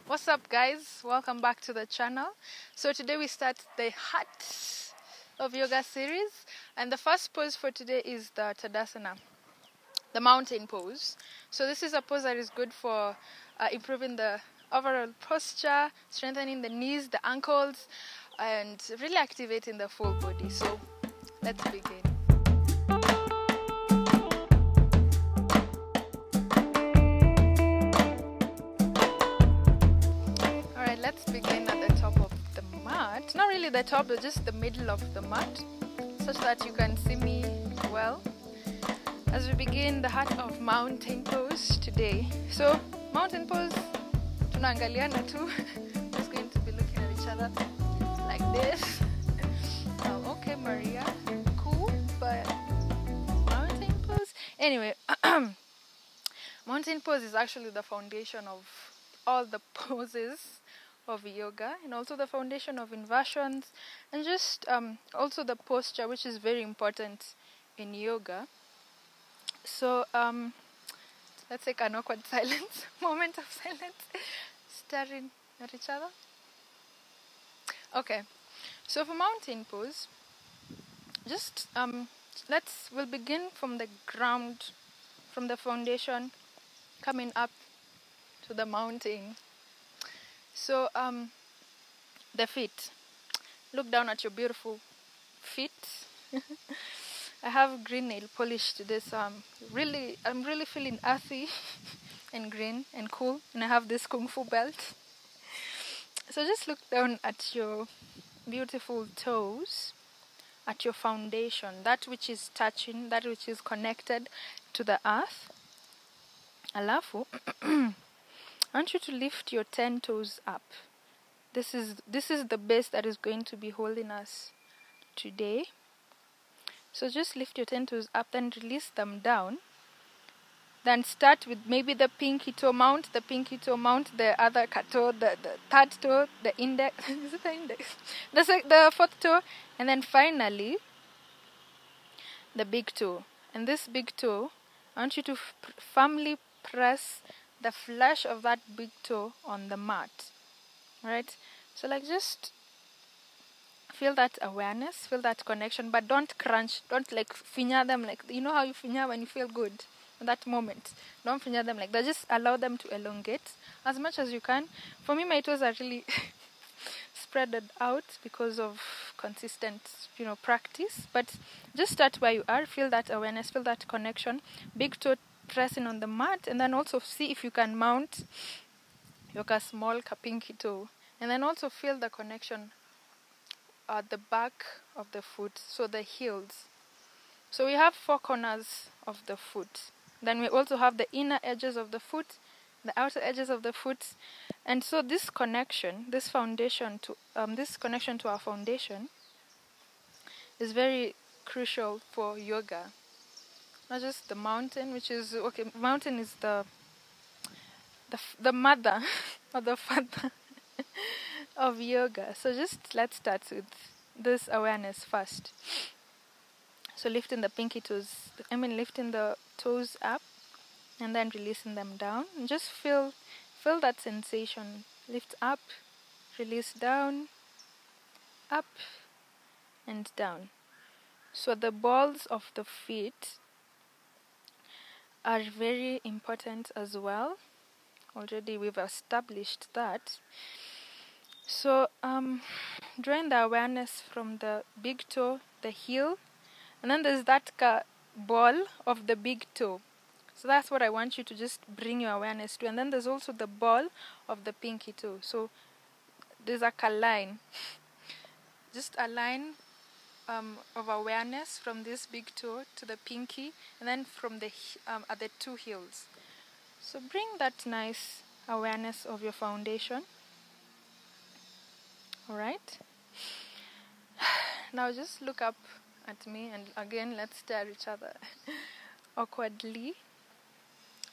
What's up, guys? Welcome back to the channel. So today we start the Heart of Yoga series, and the first pose for today is the Tadasana, the mountain pose. So this is a pose that is good for improving the overall posture, strengthening the knees, the ankles, and really activating the full body. So let's begin. Alright, let's begin at the top of the mat. Not really the top, but just the middle of the mat, such that you can see me well as we begin the Heart of Mountain pose today. So mountain pose, tunaangaliana tu. Just going to be looking at each other like this. Okay, Maria, cool, but mountain pose. Anyway, mountain pose is actually the foundation of all the poses of yoga, and also the foundation of inversions, and just also the posture, which is very important in yoga. So let's take an awkward silence, moment of silence, staring at each other. Okay, so for mountain pose, just we'll begin from the ground, from the foundation, coming up to the mountain. So the feet, look down at your beautiful feet. I have green nail polish today, so I'm really feeling earthy and green and cool, and I have this kung fu belt. So just look down at your beautiful toes, at your foundation, that which is touching, that which is connected to the earth. Alafu, I want you to lift your 10 toes up. This is the base that is going to be holding us today. So just lift your 10 toes up, then release them down. Then start with maybe the pinky toe, mount the pinky toe, mount the other toe, the third toe, the index, is it the index? The fourth toe, and then finally the big toe. And this big toe, I want you to firmly press the flesh of that big toe on the mat. Alright? So like just feel that awareness, feel that connection, but don't crunch, don't like finya them, like you know how you finya when you feel good in that moment. Don't finya them like that. Just allow them to elongate as much as you can. For me, my toes are really spreaded out because of consistent, practice. But just start where you are, feel that awareness, feel that connection. Big toe pressing on the mat, and then also see if you can mount your small pinky toe, and then also feel the connection at the back of the foot, so the heels. So we have 4 corners of the foot. Then we also have the inner edges of the foot, the outer edges of the foot, and so this connection, this connection to our foundation is very crucial for yoga. Not just the mountain, which is okay. Mountain is the mother or the father of yoga. So just let's start with this awareness first. So lifting the pinky toes, lifting the toes up, and then releasing them down. And just feel that sensation. Lift up, release down, up, and down. So the balls of the feet are very important as well. Already we've established that. So drawing the awareness from the big toe, the heel, and then there's that ball of the big toe. So that's what I want you to just bring your awareness to. And then there's also the ball of the pinky toe. So there's like a line, just a line of awareness from this big toe to the pinky, and then from the at the 2 heels. So bring that nice awareness of your foundation. Alright? Now just look up at me, and again let's stare at each other awkwardly.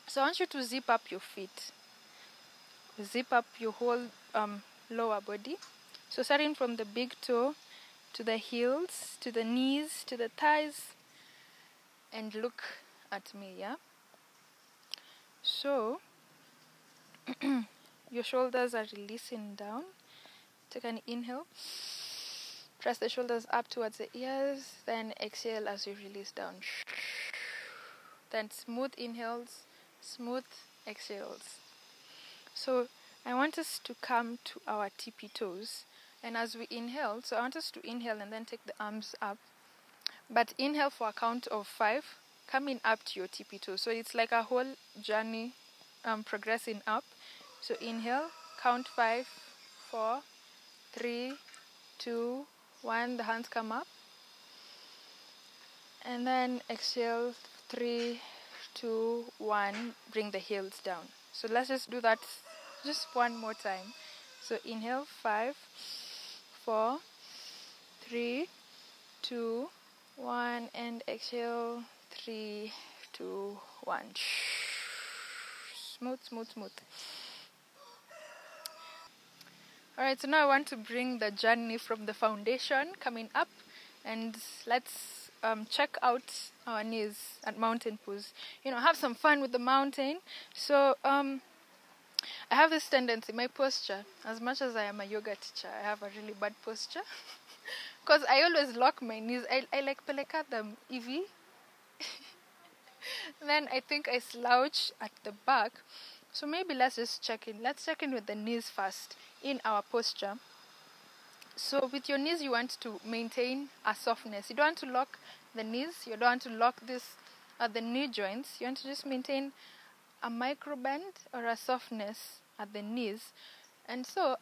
So I want you to zip up your feet. Zip up your whole lower body. So starting from the big toe to the heels, to the knees, to the thighs, and look at me, yeah? So your shoulders are releasing down. Take an inhale. Press the shoulders up towards the ears. Then exhale as you release down. Then smooth inhales, smooth exhales. So I want us to come to our tippy toes. And as we inhale, so I want us to inhale and then take the arms up. But inhale for a count of 5, coming up to your tippy toes. So it's like a whole journey progressing up. So inhale, count 5, 4, 3, 2, 1. The hands come up. And then exhale, 3, 2, 1. Bring the heels down. So let's just do that just one more time. So inhale, 5, 4, 3, 2, 1. And exhale, 3, 2, 1. Smooth, smooth, smooth. Alright, so now I want to bring the journey from the foundation coming up, and let's check out our knees at mountain pose. Have some fun with the mountain. So I have this tendency, my posture, as much as I am a yoga teacher, I have a really bad posture. Because I always lock my knees. I like peleka them, Evie. Then I think I slouch at the back. So maybe let's just check in. Let's check in with the knees first in our posture. So with your knees, you want to maintain a softness. You don't want to lock the knees. You don't want to lock the knee joints. You want to just maintain a micro bend or a softness at the knees. And so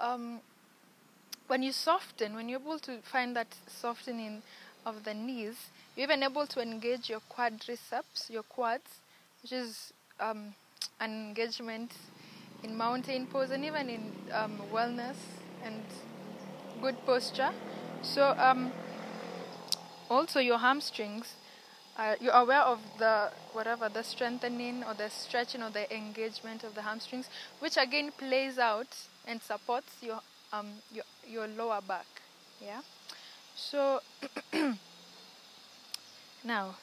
when you soften, when you're able to find that softening of the knees, you're even able to engage your quadriceps, your quads, which is an engagement in mountain pose and even in wellness and good posture. So also your hamstrings, you're aware of the strengthening or the stretching or the engagement of the hamstrings, which again plays out and supports your lower back. Yeah. So now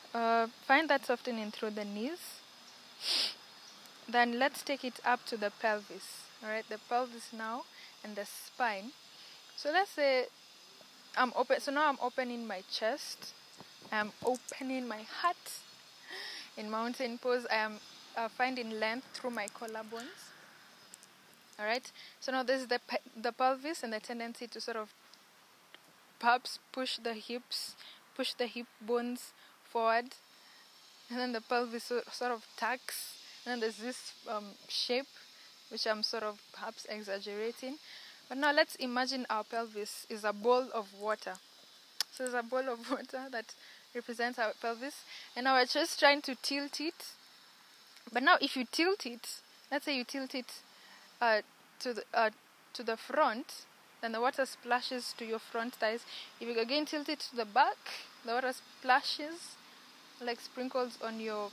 find that softening through the knees. Then let's take it up to the pelvis. Alright, the pelvis now and the spine. So let's say I'm open. So now I'm opening my chest. I'm opening my heart. In mountain pose, I am finding length through my collarbones. Alright, so now this is the pelvis and the tendency to sort of perhaps push the hip bones forward. And then the pelvis sort of tucks. And then there's this shape, which I'm sort of perhaps exaggerating. But now let's imagine our pelvis is a bowl of water. So there's a bowl of water that represents our pelvis. And now we're just trying to tilt it. But now if you tilt it, let's say you tilt it to the front, then the water splashes to your front thighs. If you again tilt it to the back, the water splashes like sprinkles on your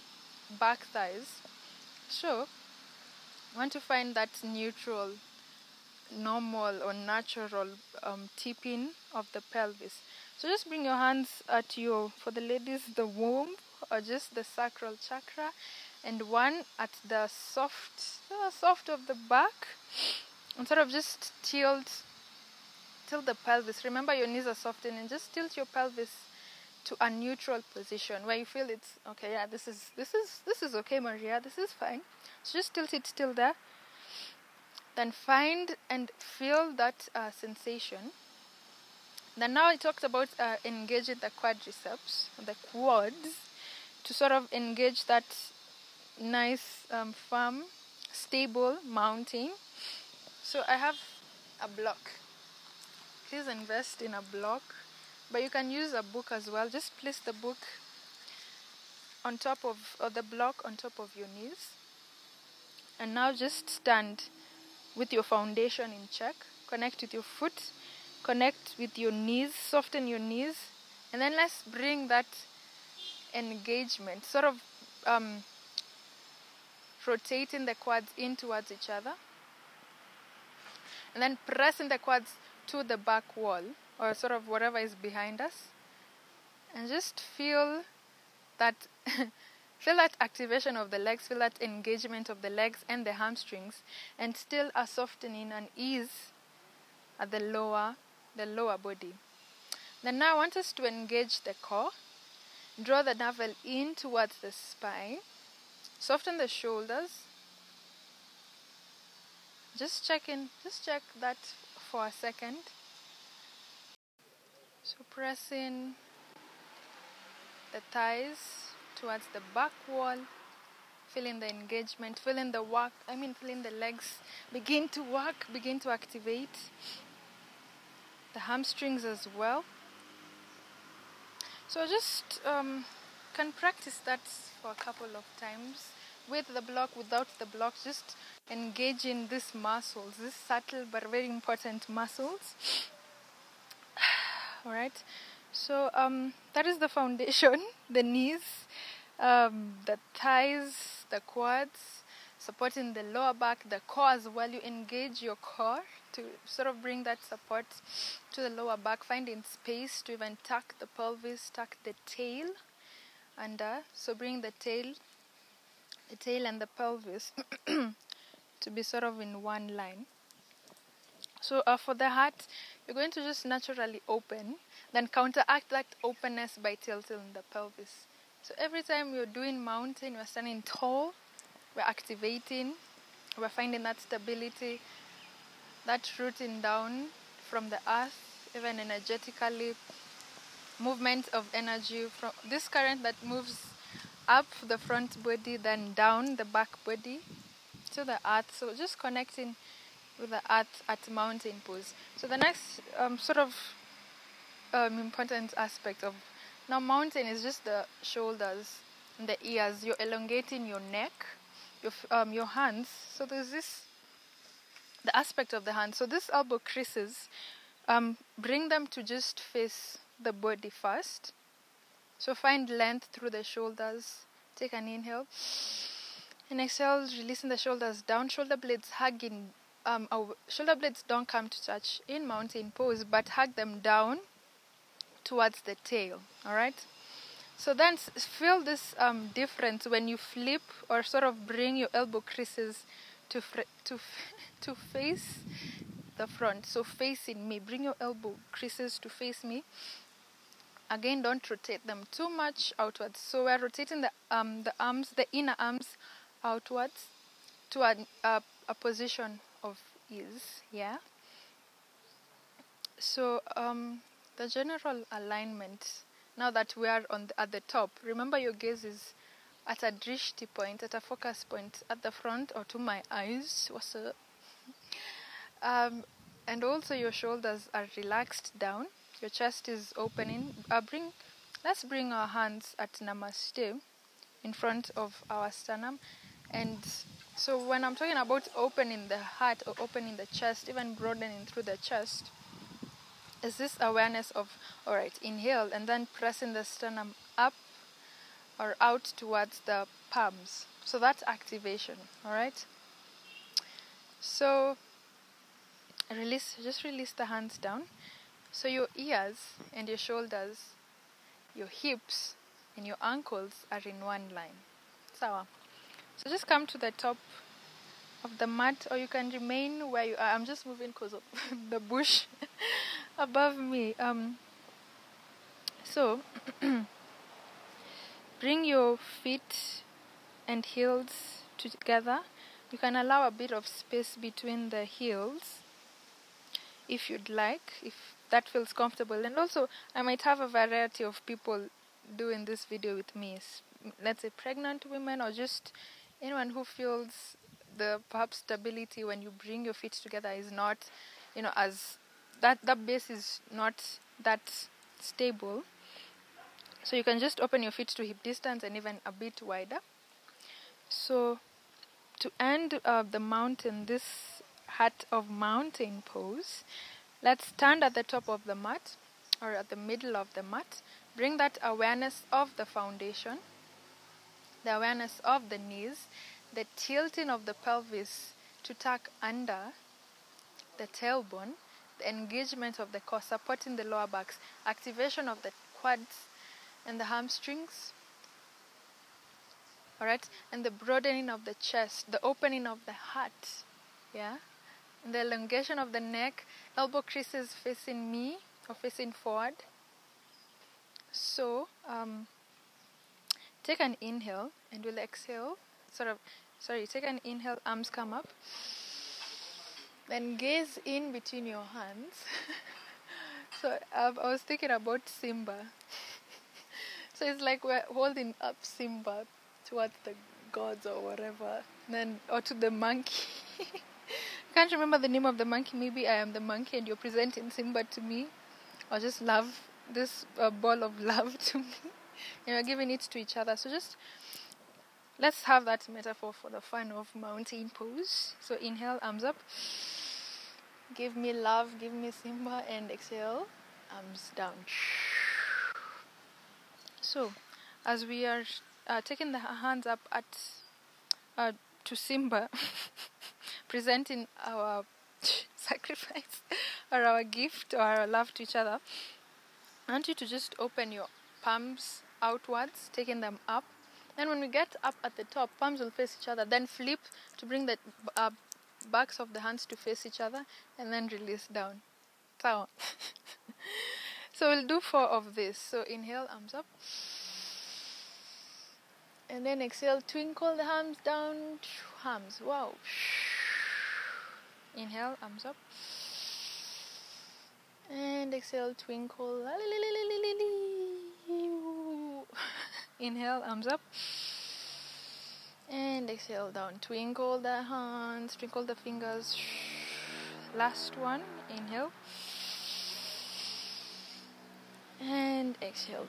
back thighs. So, I want to find that neutral, normal or natural tipping of the pelvis. So just bring your hands at for the ladies, the womb or just the sacral chakra, and one at the soft of the back, and sort of just tilt the pelvis. Remember your knees are softened, and just tilt your pelvis to a neutral position where you feel it's okay. Yeah, this is okay, Maria. This is fine. So just tilt it still there. Then find and feel that sensation. Then now I talked about engaging the quadriceps, the quads, to sort of engage that nice, firm, stable mounting. So I have a block. Please invest in a block. But you can use a book as well. Just place the book on top of, or the block on top of your knees. And now just stand with your foundation in check. Connect with your foot. Connect with your knees. Soften your knees. And then let's bring that engagement. Sort of rotating the quads in towards each other. And then pressing the quads to the back wall, or sort of whatever is behind us, and just feel that Feel that activation of the legs, feel that engagement of the legs and the hamstrings, and still a softening and ease at the lower body. Then now I want us to engage the core. Draw the navel in towards the spine. Soften the shoulders. Just check that for a second. So pressing the thighs towards the back wall, feeling the engagement, feeling the legs begin to work, begin to activate. The hamstrings as well. So just can practice that for a couple of times, with the block, without the block, just engaging these muscles, these subtle but very important muscles. Alright, so that is the foundation, the knees, the thighs, the quads, supporting the lower back, the core as well. You engage your core to sort of bring that support to the lower back, finding space to even tuck the pelvis, tuck the tail under. So bring the tail and the pelvis to be sort of in one line. So for the heart, you're going to just naturally open, then counteract that openness by tilting the pelvis. So every time you're doing mountain, you're standing tall, we're activating, we're finding that stability, that rooting down from the earth, even energetically, movement of energy from this current that moves up the front body, then down the back body to the earth. So just connecting with the earth at mountain pose. So the next important aspect of now mountain is just the shoulders and the ears. You're elongating your neck, your hands. So there's the aspect of the hands. So this elbow creases, bring them to just face the body first. So find length through the shoulders. Take an inhale and exhale, releasing the shoulders down. Shoulder blades hugging. Shoulder blades don't come to touch in mountain pose, but hug them down towards the tail. All right. So then feel this difference when you flip or sort of bring your elbow creases to face the front. So facing me, bring your elbow creases to face me. Again, don't rotate them too much outwards. So we're rotating the arms, the inner arms outwards to a position of ease. Yeah. So the general alignment. Now that we are at the top, remember your gaze is at a drishti point, at a focus point at the front or to my eyes. What's up? And also your shoulders are relaxed down. Your chest is opening. Let's bring our hands at Namaste in front of our sternum. And so when I'm talking about opening the heart or opening the chest, even broadening through the chest, is this awareness of, all right, inhale and then pressing the sternum up or out towards the palms. So that's activation, all right? So just release the hands down. So your ears and your shoulders, your hips and your ankles are in one line. So just come to the top of the mat, or you can remain where you are. I'm just moving because of the bush above me. So bring your feet and heels together. You can allow a bit of space between the heels if you'd like, if that feels comfortable. And also, I might have a variety of people doing this video with me. Let's say pregnant women, or just anyone who feels the perhaps stability when you bring your feet together is not, as that base is not that stable. So you can just open your feet to hip distance and even a bit wider. So to end the mountain, this heart of mountain pose, let's stand at the top of the mat or at the middle of the mat. Bring that awareness of the foundation, the awareness of the knees, the tilting of the pelvis to tuck under the tailbone, the engagement of the core, supporting the lower backs, activation of the quads and the hamstrings. Alright, and the broadening of the chest, the opening of the heart, yeah, and the elongation of the neck, elbow creases facing me or facing forward. So take an inhale and we'll exhale. Take an inhale, arms come up. Then gaze in between your hands. So I was thinking about Simba. So it's like we're holding up Simba towards the gods or whatever, or to the monkey. I can't remember the name of the monkey. Maybe I am the monkey and you're presenting Simba to me, or just love, this ball of love to me, and we're giving it to each other. So just let's have that metaphor for the fun of mountain pose. So inhale, arms up, give me love, give me Simba, and exhale, arms down. So as we are taking the hands up to Simba, presenting our sacrifice or our gift or our love to each other, I want you to just open your palms outwards, taking them up. Then when we get up at the top, palms will face each other. Then flip to bring the backs of the hands to face each other, and then release down. So we'll do 4 of this. So inhale, arms up. And then exhale, twinkle the arms down, arms, wow. Inhale, arms up. And exhale, twinkle. Inhale, arms up. And exhale, down, twinkle the hands, twinkle the fingers. Last one, inhale. And exhale.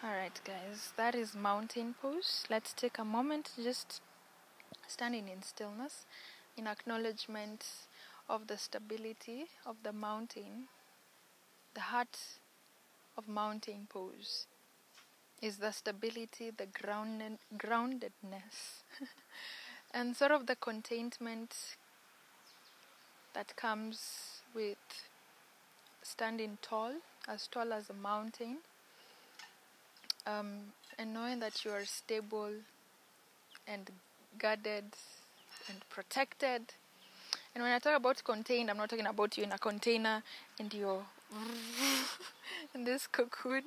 Alright guys, that is mountain pose. Let's take a moment just standing in stillness, in acknowledgement of the stability of the mountain. The heart of mountain pose is the stability, the groundedness, and sort of the contentment that comes with standing tall as a mountain. And knowing that you are stable and guarded and protected. And when I talk about contained, I'm not talking about you in a container and you're in this cocoon.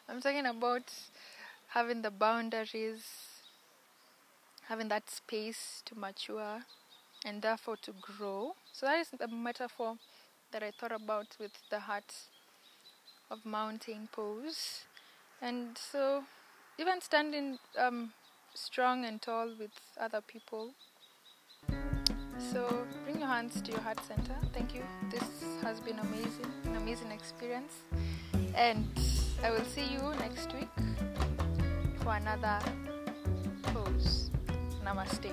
I'm talking about having the boundaries, having that space to mature and therefore to grow. So that is the metaphor that I thought about with the heart of mountain pose. And so even standing strong and tall with other people. So bring your hands to your heart center. Thank you. This has been amazing, an amazing experience. And I will see you next week for another pose. Namaste.